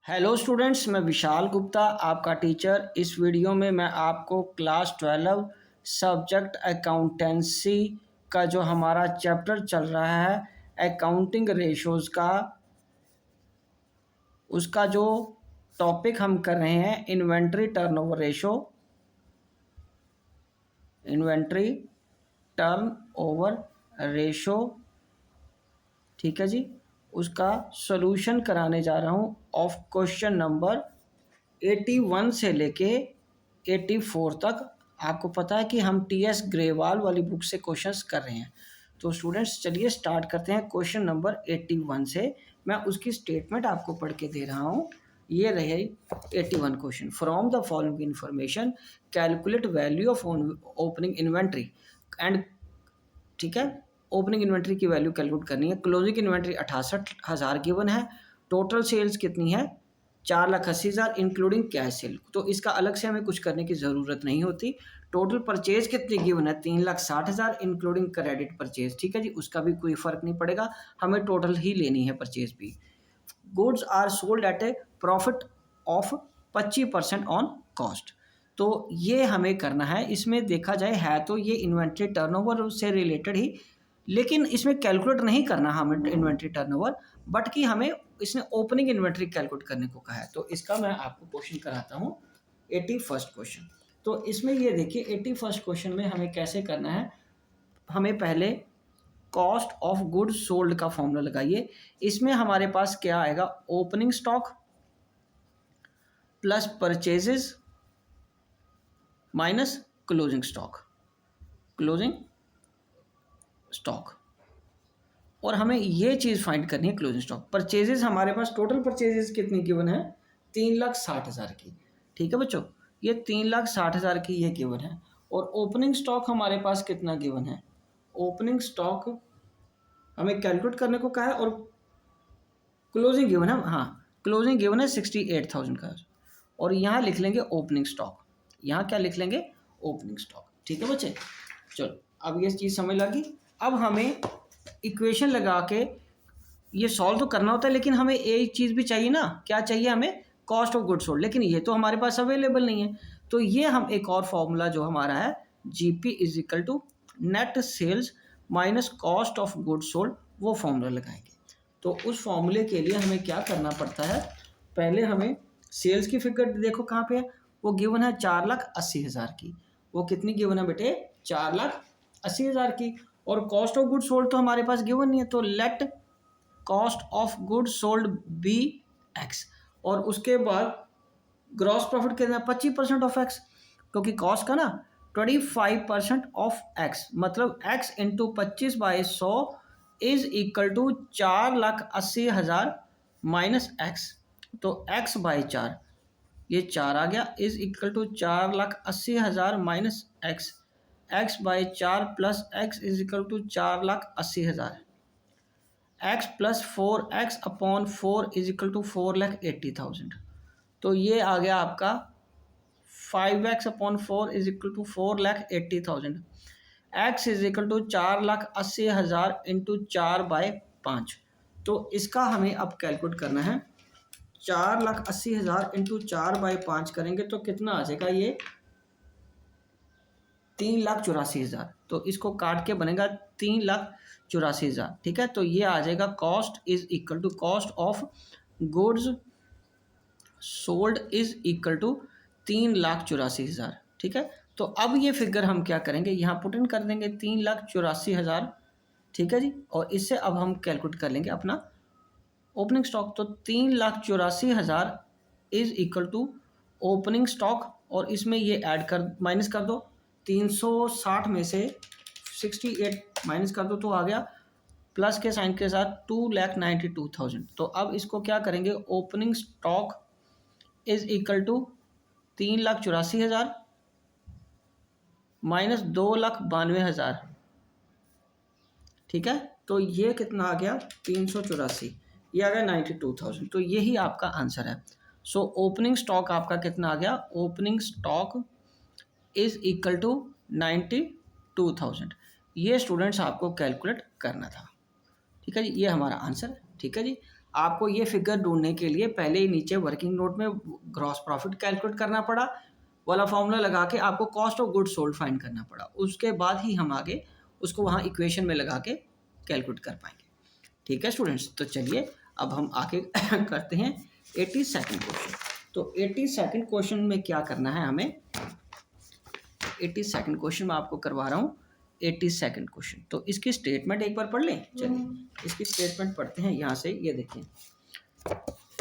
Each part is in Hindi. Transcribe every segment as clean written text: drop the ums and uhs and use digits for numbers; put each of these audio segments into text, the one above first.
हेलो स्टूडेंट्स, मैं विशाल गुप्ता आपका टीचर। इस वीडियो में मैं आपको क्लास 12 सब्जेक्ट अकाउंटेंसी का जो हमारा चैप्टर चल रहा है अकाउंटिंग रेशोज़ का, उसका जो टॉपिक हम कर रहे हैं inventory turnover ratio, inventory turnover ratio, ठीक है जी। उसका सॉल्यूशन कराने जा रहा हूँ ऑफ क्वेश्चन नंबर 81 से लेके 84 तक। आपको पता है कि हम टीएस ग्रेवाल वाली बुक से क्वेश्चंस कर रहे हैं। तो स्टूडेंट्स चलिए स्टार्ट करते हैं क्वेश्चन नंबर 81 से। मैं उसकी स्टेटमेंट आपको पढ़ के दे रहा हूँ। ये रहे 81 question. From the following information calculate value of opening inventory and, ठीक है, ओपनिंग इन्वेंट्री की वैल्यू कैलकुलेट करनी है। क्लोजिंग इन्वेंट्री 68,000 गिवन है। टोटल सेल्स कितनी है? 4,80,000 इंक्लूडिंग कैश सेल। तो इसका अलग से हमें कुछ करने की ज़रूरत नहीं होती। टोटल परचेज कितनी गिवन है? 3,60,000 इंक्लूडिंग क्रेडिट परचेज, ठीक है जी। उसका भी कोई फ़र्क नहीं पड़ेगा, हमें टोटल ही लेनी है परचेज भी। Goods are sold at a profit of 25% on cost. तो ये हमें करना है। इसमें देखा जाए है तो ये इन्वेंट्री टर्नओवर से रिलेटेड ही, लेकिन इसमें कैलकुलेट नहीं करना हमें इन्वेंट्री टर्नओवर, बट कि हमें इसने ओपनिंग इन्वेंट्री कैलकुलेट करने को कहा है। तो इसका मैं आपको क्वेश्चन कराता हूँ 81 क्वेश्चन। तो इसमें ये देखिए 81 क्वेश्चन में हमें कैसे करना है। हमें पहले कॉस्ट ऑफ गुड्स सोल्ड का फॉर्मूला लगाइए। इसमें हमारे पास क्या आएगा? Opening stock plus purchases minus closing stock, closing stock. और हमें ये चीज़ फाइंड करनी है क्लोजिंग स्टॉक। परचेजेस हमारे पास टोटल परचेजेस कितनी गिवन है? 3,60,000 की, ठीक है बच्चों। ये 3,60,000 की ये गिवन है। और ओपनिंग स्टॉक हमारे पास कितना गिवन है? ओपनिंग स्टॉक हमें कैलकुलेट करने को कहा है और क्लोजिंग गिवन है, हाँ क्लोजिंग गिवन है 68,000 का। और यहाँ लिख लेंगे ओपनिंग स्टॉक। यहाँ क्या लिख लेंगे? ओपनिंग स्टॉक, ठीक है बच्चे। चलो अब ये चीज़ समझ लगी। अब हमें इक्वेशन लगा के ये सॉल्व तो करना होता है, लेकिन हमें एक चीज़ भी चाहिए ना। क्या चाहिए हमें? Cost of good sold. लेकिन ये तो हमारे पास अवेलेबल नहीं है। तो ये हम एक और फॉर्मूला जो हमारा है GP is equal to net sales minus cost of good sold, वो फॉर्मूला लगाएंगे। तो उस फॉर्मूले के लिए हमें क्या करना पड़ता है? पहले हमें सेल्स की फिगर देखो कहाँ पे है। वो गिवन है 4,80,000 की। वो कितनी गिवन है बेटे? 4,80,000 की। और कॉस्ट ऑफ गुड सोल्ड तो हमारे पास गिवन नहीं है। तो let cost of good sold be x. और उसके बाद ग्रॉस प्रॉफिट कितना? 25% ऑफ एक्स, क्योंकि कॉस्ट का ना 25% ऑफ एक्स, मतलब x into 25/100 is equal to 4,80,000 minus x. तो एक्स बाई 4, ये 4 आ गया, is equal to 4,80,000 minus x. X by 4 plus x is equal to 4,80,000। X plus 4x upon 4 is equal to 4,80,000। तो ये आ गया आपका 5x upon 4 is equal to 4,80,000। X is equal to 4,80,000 into 4/5। तो इसका हमें अब कैलकुलेट करना है। 4,80,000 इंटू 4/5 करेंगे तो कितना आ जाएगा? ये 3,84,000। तो इसको काट के बनेगा 3,84,000, ठीक है। तो ये आ जाएगा cost is equal to cost of goods sold is equal to 3,84,000, ठीक है। तो अब ये फिगर हम क्या करेंगे? यहाँ पुट इन कर देंगे 3,84,000, ठीक है जी। और इससे अब हम कैलकुलेट कर लेंगे अपना ओपनिंग स्टॉक। तो 3,84,000 is equal to opening stock, और इसमें ये ऐड कर माइनस कर दो। 360 में से 68 माइनस कर दो तो आ गया प्लस के साइन के साथ 2,92,000। तो अब इसको क्या करेंगे? Opening stock is equal to 3,84,000 minus 2,92,000, ठीक है। तो ये कितना आ गया? 384, ये आ गया 92,000। तो यही आपका आंसर है। सो ओपनिंग स्टॉक आपका कितना आ गया? Opening stock is equal to 92,000। ये स्टूडेंट्स आपको कैलकुलेट करना था, ठीक है जी। ये हमारा आंसर है, ठीक है जी। आपको ये फिगर ढूंढने के लिए पहले ही नीचे वर्किंग नोट में ग्रॉस प्रॉफिट कैलकुलेट करना पड़ा वाला फॉर्मूला लगा के आपको cost of goods sold find करना पड़ा, उसके बाद ही हम आगे उसको वहाँ इक्वेशन में लगा के कैलकुलेट कर पाएंगे। ठीक है स्टूडेंट्स, तो चलिए अब हम आगे करते हैं 82nd क्वेश्चन। तो 82nd क्वेश्चन में क्या करना है हमें, 82nd क्वेश्चन में आपको करवा रहा हूँ 82nd क्वेश्चन। तो इसकी स्टेटमेंट एक बार पढ़ लें। चलिए इसकी स्टेटमेंट पढ़ते हैं यहाँ से। ये देखें,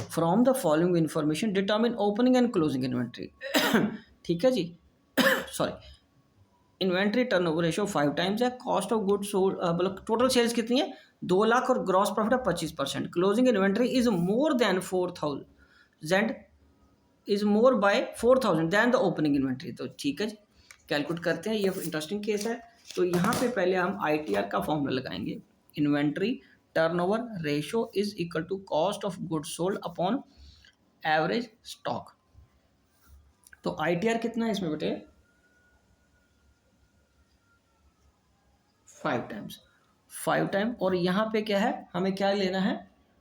from the following information determine opening and closing inventory. ठीक है जी, sorry, inventory turnover ratio 5 times है, कॉस्ट ऑफ गुड्स सोल्ड मतलब टोटल सेल्स कितनी है 2 लाख और ग्रॉस प्रॉफिट है 25%, closing inventory is more than 4000 is more by 4000 than the opening inventory. तो ठीक है जी, कैलकुलेट करते हैं, ये इंटरेस्टिंग केस है। तो यहाँ पे पहले हम ITR का फॉर्मूला लगाएंगे, inventory turnover ratio is equal to cost of goods sold upon average stock. तो ITR कितना है इसमें बेटे 5 टाइम्स, 5 टाइम, और यहाँ पे क्या है हमें क्या लेना है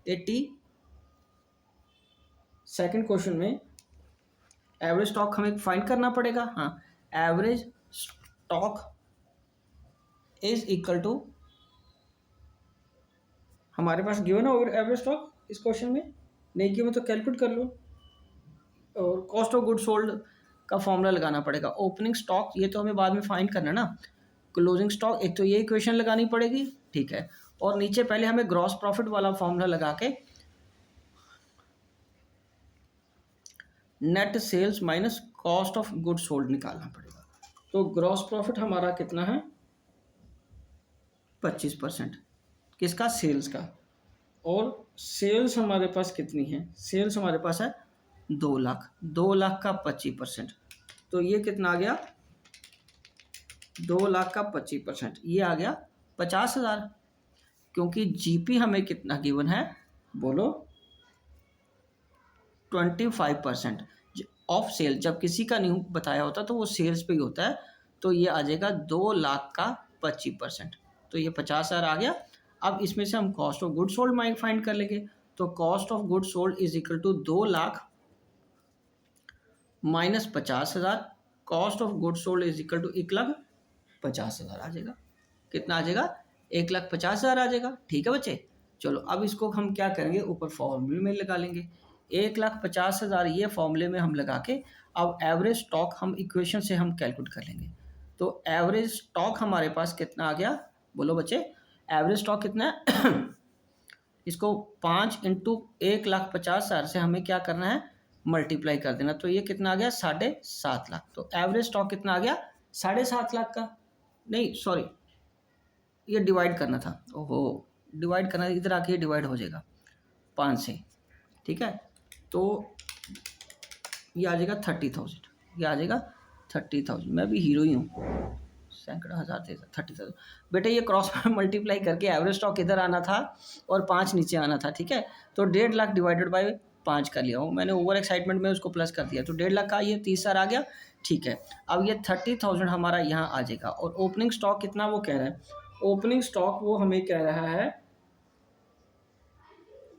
82nd क्वेश्चन में एवरेज स्टॉक हमें फाइंड करना पड़ेगा। हाँ, average stock is equal to, हमारे पास गिवन है एवरेज स्टॉक इस क्वेश्चन में, नहीं गिवन तो कैलकुलेट कर लो, और कॉस्ट ऑफ गुड सोल्ड का फॉर्मूला लगाना पड़ेगा। ओपनिंग स्टॉक ये तो हमें बाद में फाइंड करना है ना, क्लोजिंग स्टॉक एक तो ये इक्वेशन लगानी पड़ेगी, ठीक है, और नीचे पहले हमें ग्रॉस प्रॉफिट वाला फॉर्मूला लगा के net sales minus cost of good sold निकालना पड़ेगा। तो ग्रॉस प्रॉफिट हमारा कितना है 25%, किसका सेल्स का, और सेल्स हमारे पास कितनी है, सेल्स हमारे पास है 2 लाख, 2 लाख का 25%, तो ये कितना आ गया 2 लाख का 25%, ये आ गया 50,000, क्योंकि GP हमें कितना गिवन है बोलो 25% ऑफ सेल। जब किसी का नहीं बताया होता तो वो सेल्स पे ही होता है, तो ये आ जाएगा 2 लाख का 25%, तो ये 50,000 आ गया। अब इसमें से हम cost of good sold find कर लेंगे, तो cost of good sold is equal to 2 lakh minus 50,000, cost of good sold is equal to 1,50,000 आ जाएगा। कितना आ जाएगा 1,50,000 आ जाएगा। ठीक है बच्चे, चलो अब इसको हम क्या करेंगे ऊपर फॉर्मूले में लगा लेंगे, 1,50,000 ये फॉर्मूले में हम लगा के अब एवरेज स्टॉक हम इक्वेशन से हम कैलकुलेट कर लेंगे। तो एवरेज स्टॉक हमारे पास कितना आ गया बोलो बच्चे, एवरेज स्टॉक कितना है इसको 5 इंटू 1,50,000 से हमें क्या करना है मल्टीप्लाई कर देना, तो ये कितना आ गया 7.5 लाख। तो एवरेज स्टॉक कितना आ गया 7.5 लाख का, नहीं सॉरी ये डिवाइड करना था, ओहो डिवाइड करना, इधर आके डिवाइड हो जाएगा 5 से, ठीक है, तो ये आ जाएगा 30,000, ये आ जाएगा 30,000। मैं भी हीरो ही हूँ, सैकड़ा हज़ार 30,000 बेटे, ये क्रॉस में मल्टीप्लाई करके एवरेज स्टॉक इधर आना था और 5 नीचे आना था, ठीक है, तो 1.5 लाख डिवाइडेड बाय 5 कर लिया हूँ मैंने, ओवर एक्साइटमेंट में उसको प्लस कर दिया, तो 1.5 लाख का ये 30,000 आ गया। ठीक है, अब ये 30,000 हमारा यहाँ आ जाएगा, और ओपनिंग स्टॉक कितना वो कह रहा है, ओपनिंग स्टॉक वो हमें कह रहा है,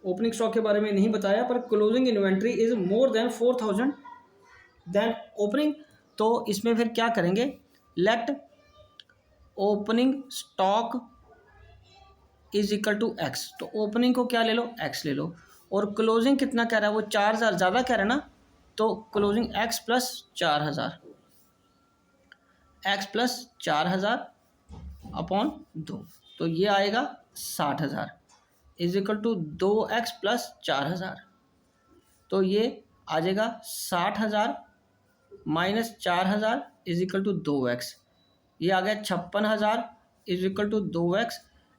ओपनिंग स्टॉक के बारे में नहीं बताया, पर closing inventory is more than 4,000 than opening. तो इसमें फिर क्या करेंगे, let opening stock is equal to x, तो ओपनिंग को क्या ले लो एक्स ले लो, और क्लोजिंग कितना कह रहा है वो 4,000 ज़्यादा कह रहा है ना, तो closing x plus 4,000, x plus 4,000 upon 2, तो ये आएगा 60,000 is equal to 2x plus 4,000, तो ये आ जाएगा 60,000 minus 4,000 is equal to 2x, ये आ गया 56,000 is equal to 2x,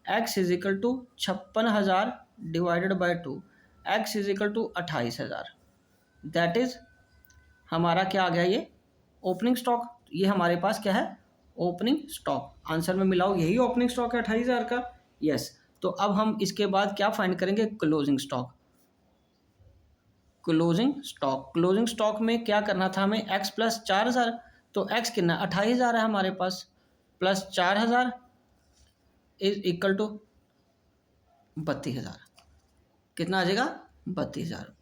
x is equal to 56,000 divided by 2, x is equal to 28,000, that is हमारा क्या आ गया ये ओपनिंग स्टॉक। ये हमारे पास क्या है ओपनिंग स्टॉक, आंसर में मिलाओ यही ओपनिंग स्टॉक है 28,000 का, यस। तो अब हम इसके बाद क्या फाइंड करेंगे closing stock, closing stock, closing stock में क्या करना था हमें x प्लस 4,000, तो x कितना 28,000 है हमारे पास, प्लस 4,000 इज इक्वल टू 32,000, कितना आ जाएगा 32,000।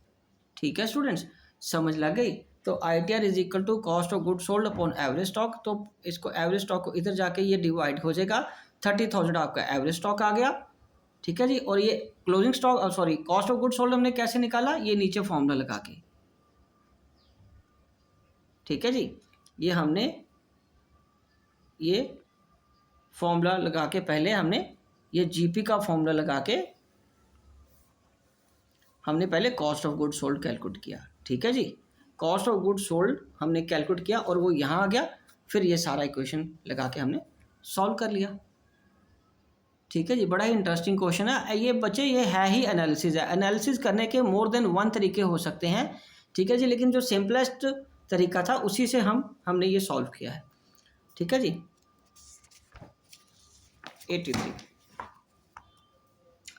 ठीक है स्टूडेंट्स, समझ लग गई। तो ITR is equal to cost of good sold upon average stock. तो इसको एवरेज स्टॉक को इधर जाके ये डिवाइड हो जाएगा, 30,000 आपका एवरेज स्टॉक आ गया। ठीक है जी, और ये closing stock sorry cost of good sold हमने कैसे निकाला, ये नीचे फॉर्मूला लगा के। ठीक है जी, ये हमने ये फॉर्मूला लगा के पहले हमने ये जीपी का फॉर्मूला लगा के हमने पहले cost of good sold calculate किया। ठीक है जी, कॉस्ट ऑफ गुड सोल्ड हमने कैलकुलेट किया और वो यहाँ आ गया, फिर ये सारा इक्वेशन लगा के हमने सॉल्व कर लिया। ठीक है जी, बड़ा ही इंटरेस्टिंग क्वेश्चन है ये बच्चे, ये है ही एनालिसिस है। एनालिसिस करने के मोर देन वन तरीके हो सकते हैं। ठीक है जी, लेकिन जो सिंपलेस्ट तरीका था उसी से हमने ये सॉल्व किया है। ठीक है जी, 83।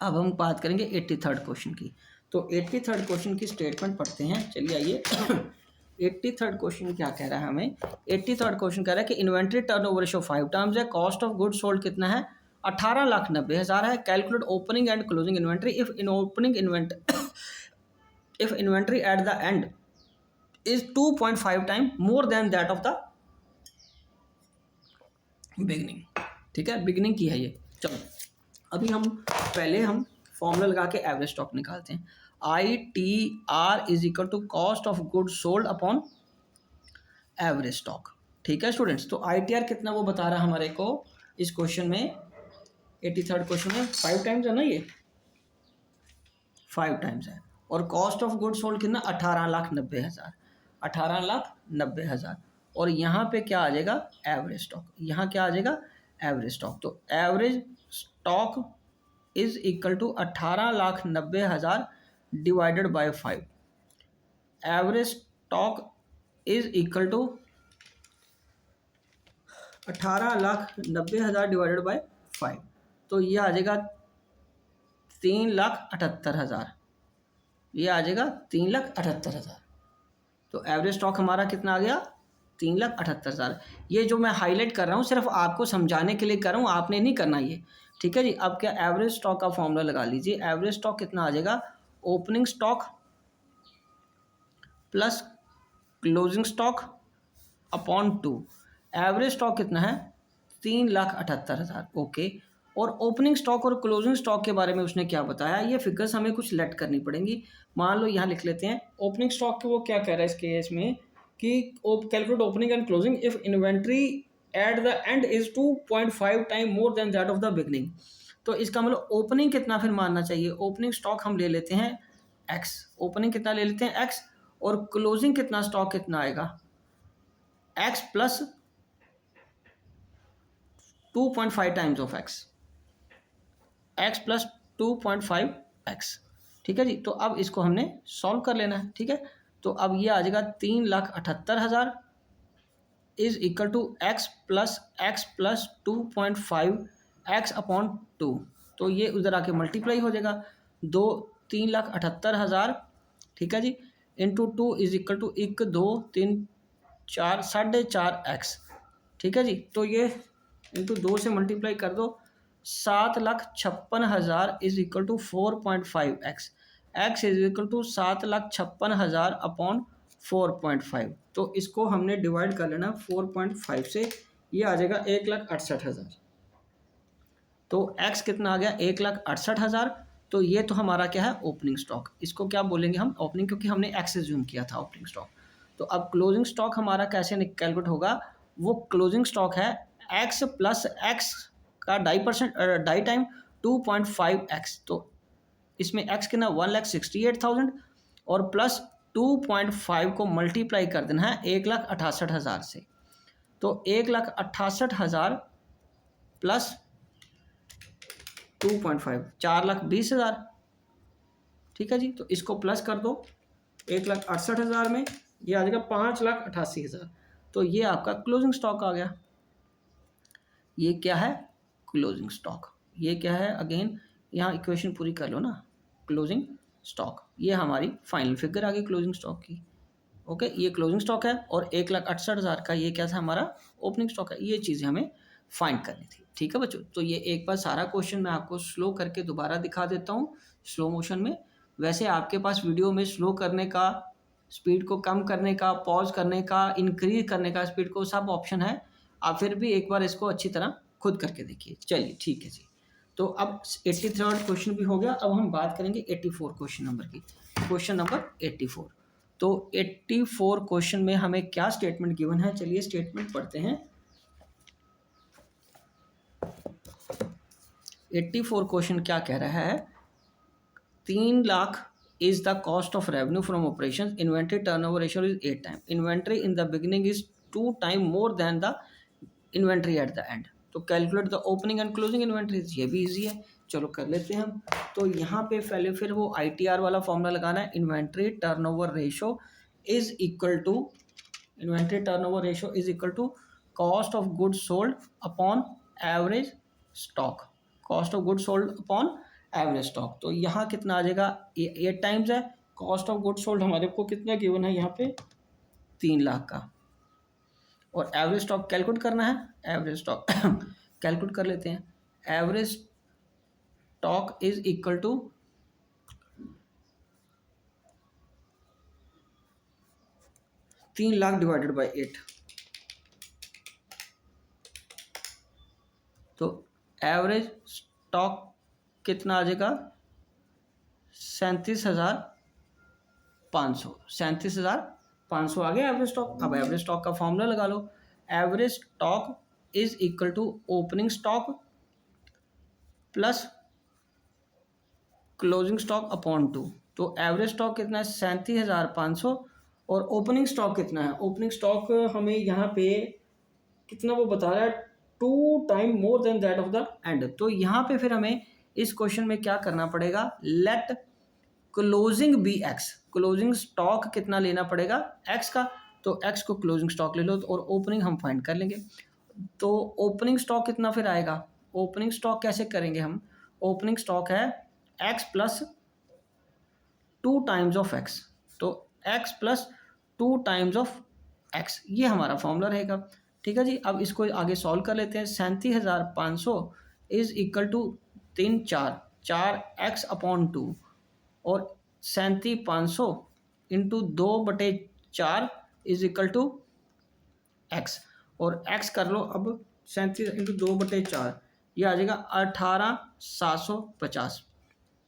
अब हम बात करेंगे 83rd क्वेश्चन की। तो 83rd क्वेश्चन की स्टेटमेंट पढ़ते हैं, चलिए आइए। 83rd क्वेश्चन क्या कह रहा है हमें, 83rd क्वेश्चन कह रहा है कि इन्वेंट्री टर्नओवर रेशियो 5 टाइम्स है, कॉस्ट ऑफ गुड सोल्ड कितना है 18,90,000 है, calculate opening and closing inventory if inventory at the end is 2.5 time more than that of the beginning. ठीक है, बिगनिंग की है ये। चलो अभी पहले हम फॉर्मूला लगा के एवरेज स्टॉक निकालते हैं। ITR is equal to cost of good sold upon average stock. ठीक है स्टूडेंट्स, तो ITR कितना वो बता रहा है हमारे को इस क्वेश्चन में, 83rd क्वेश्चन में 5 टाइम्स है ना, ये 5 टाइम्स है। और कॉस्ट ऑफ गुड सोल्ड कितना 18,90,000, 18,90,000। और यहाँ पे क्या आ जाएगा एवरेज स्टॉक, यहाँ क्या आ जाएगा एवरेज स्टॉक। तो average stock is equal to 18,90,000 divided by 5। Average stock is equal to 18,90,000 divided by 5, तो ये आ जाएगा 3,78,000, ये आ जाएगा 3,78,000। तो एवरेज स्टॉक हमारा कितना आ गया 3,78,000। ये जो मैं हाईलाइट कर रहा हूँ सिर्फ आपको समझाने के लिए कर रहा हूँ, आपने नहीं करना ये। ठीक है जी, अब क्या एवरेज स्टॉक का फॉर्मूला लगा लीजिए। एवरेज स्टॉक कितना आ जाएगा, opening stock plus closing stock upon 2। Average stock कितना है 3,78,000। ओके, और ओपनिंग स्टॉक और क्लोजिंग स्टॉक के बारे में उसने क्या बताया, ये फिगर्स हमें कुछ लेट करनी पड़ेंगी। मान लो यहाँ लिख लेते हैं ओपनिंग स्टॉक के, वो क्या कह रहा है इस केस में कि calculate opening and closing if inventory at the end is 2.5 time more than that of the beginning. तो इसका मतलब ओपनिंग कितना फिर मानना चाहिए, ओपनिंग स्टॉक हम ले लेते हैं x, ओपनिंग कितना ले लेते हैं x, और क्लोजिंग कितना स्टॉक कितना आएगा x plus 2.5 times of x, x plus 2.5x। ठीक है जी, तो अब इसको हमने सॉल्व कर लेना है। ठीक है, तो अब ये आ जाएगा 3,78,000 is equal to x plus 2.5x upon 2। तो ये उधर आके मल्टीप्लाई हो जाएगा 3,78,000। ठीक है जी, into 2 is equal to 1 2 3 4 4.5x। ठीक है जी, तो ये इंटू 2 से मल्टीप्लाई कर दो, 7,56,000 is equal to 4.5x। x is equal to 7,56,000 upon 4.5। तो इसको हमने डिवाइड कर लेना 4.5 से, ये आ जाएगा 1,68,000। तो x कितना आ गया 1,68,000। तो ये तो हमारा क्या है ओपनिंग स्टॉक, इसको क्या बोलेंगे हम ओपनिंग, क्योंकि हमने x एज्यूम किया था ओपनिंग स्टॉक। तो अब क्लोजिंग स्टॉक हमारा कैसे कैलकुलेट होगा, वो क्लोजिंग स्टॉक है x प्लस x का 2.5 टाइम 2.5x। तो इसमें x कितना 1,68,000 और प्लस 2.5 को मल्टीप्लाई कर देना है 1,68,000 से। तो 1,68,000 प्लस 2.5 4,20,000। ठीक है जी, तो इसको प्लस कर दो 1,68,000 में, ये आ जाएगा 5,88,000। तो ये आपका क्लोजिंग स्टॉक आ गया। ये क्या है क्लोजिंग स्टॉक, ये क्या है अगेन यहाँ इक्वेशन पूरी कर लो ना, क्लोजिंग स्टॉक, ये हमारी फाइनल फिगर आ गई क्लोजिंग स्टॉक की। ओके, ये क्लोजिंग स्टॉक है और 1,68,000 का ये क्या था हमारा ओपनिंग स्टॉक है। ये चीज़ें हमें फाइंड करनी थी। ठीक है बच्चों, तो ये एक बार सारा क्वेश्चन मैं आपको स्लो करके दोबारा दिखा देता हूँ स्लो मोशन में, वैसे आपके पास वीडियो में स्लो करने का, स्पीड को कम करने का, पॉज करने का, इंक्रीज करने का स्पीड को, सब ऑप्शन है। आप फिर भी एक बार इसको अच्छी तरह खुद करके देखिए। चलिए ठीक है जी। तो अब 83rd क्वेश्चन भी हो गया। अब हम बात करेंगे 84 क्वेश्चन नंबर की। Question number 84। तो 84 क्वेश्चन में हमें क्या स्टेटमेंट गिवन है, चलिए स्टेटमेंट पढ़ते हैं। 84 क्वेश्चन क्या कह रहा है, 3 lakh is the cost of revenue from operations. Inventory turnover ratio is 8 times. Inventory in the beginning is 2 times more than the inventory at the end. तो calculate the opening and closing inventories, ये भी इजी है, चलो कर लेते हैं हम। तो यहाँ पे पहले फिर वो ITR वाला फॉर्मूला लगाना है। Inventory turnover ratio is equal to, inventory turnover ratio is equal to cost of goods sold upon average stock, cost of goods sold upon average stock. तो यहाँ कितना आ जाएगा, 8 टाइम्स है। कॉस्ट ऑफ गुड्स सोल्ड हमारे को कितना गिवन है यहाँ पे, 3 लाख का, और एवरेज स्टॉक कैलकुलेट करना है। एवरेज स्टॉक कैलकुलेट कर लेते हैं। Average stock is equal to 3 lakh divided by 8। तो एवरेज स्टॉक कितना आ जाएगा, 37,500। 37,500 आ गया एवरेज स्टॉक। अब एवरेज स्टॉक का फॉर्मूला लगा लो। Average stock is equal to opening stock plus closing stock upon 2। तो एवरेज स्टॉक कितना है, 37,500, और ओपनिंग स्टॉक कितना है, ओपनिंग स्टॉक हमें यहाँ पे कितना वो बता रहा है, 2 time more than that of the end. तो यहाँ पे फिर हमें इस क्वेश्चन में क्या करना पड़ेगा, let closing be x. Closing stock कितना लेना पड़ेगा, एक्स का, तो एक्स को क्लोजिंग स्टॉक ले लो, और ओपनिंग हम फाइंड कर लेंगे। तो ओपनिंग स्टॉक कितना फिर आएगा, ओपनिंग स्टॉक कैसे करेंगे हम, ओपनिंग स्टॉक है X plus 2 times of X. तो X plus 2 times of X, ये हमारा फॉर्मूला रहेगा। ठीक है जी। अब इसको आगे सॉल्व कर लेते हैं। 37,500 is equal to 4 x upon 2, और 37,500 into 2/4 is equal to x, और एक्स कर लो अब 37 इंटू 2/4, ये आ जाएगा 18,750,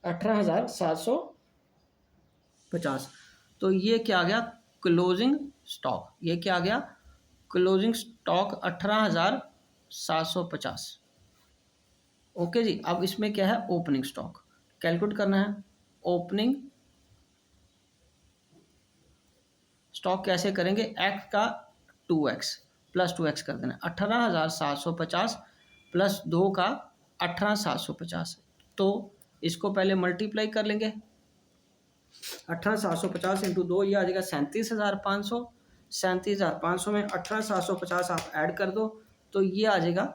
18,750। तो ये क्या आ गया, क्लोजिंग स्टॉक, ये क्या आ गया, क्लोजिंग स्टॉक 18,750। ओके जी। अब इसमें क्या है, ओपनिंग स्टॉक कैलकुलेट करना है। ओपनिंग स्टॉक कैसे करेंगे, एक्स का 2x प्लस 2x कर देना, 18,750 प्लस 2 का 18,750। तो इसको पहले मल्टीप्लाई कर लेंगे, 18,750 इंटू 2, ये आ जाएगा 37,500। 37,500 में 18,750 आप ऐड कर दो, तो ये आ जाएगा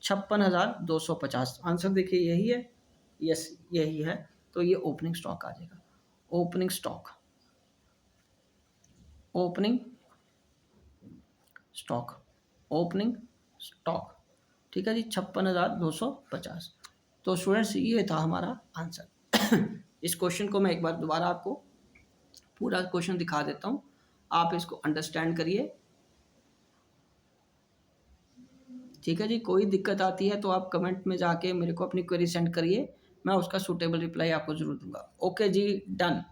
56,250। आंसर देखिए यही है, यस यही है। तो ये ओपनिंग स्टॉक आ जाएगा। Opening stock, opening stock, opening stock, ठीक है जी, 56,250। तो स्टूडेंट्स ये था हमारा आंसर। इस क्वेश्चन को मैं एक बार दोबारा आपको पूरा क्वेश्चन दिखा देता हूँ, आप इसको अंडरस्टैंड करिए। ठीक है जी। कोई दिक्कत आती है तो आप कमेंट में जाके मेरे को अपनी क्वेरी सेंड करिए, मैं उसका सूटेबल रिप्लाई आपको ज़रूर दूंगा। ओके जी, डन।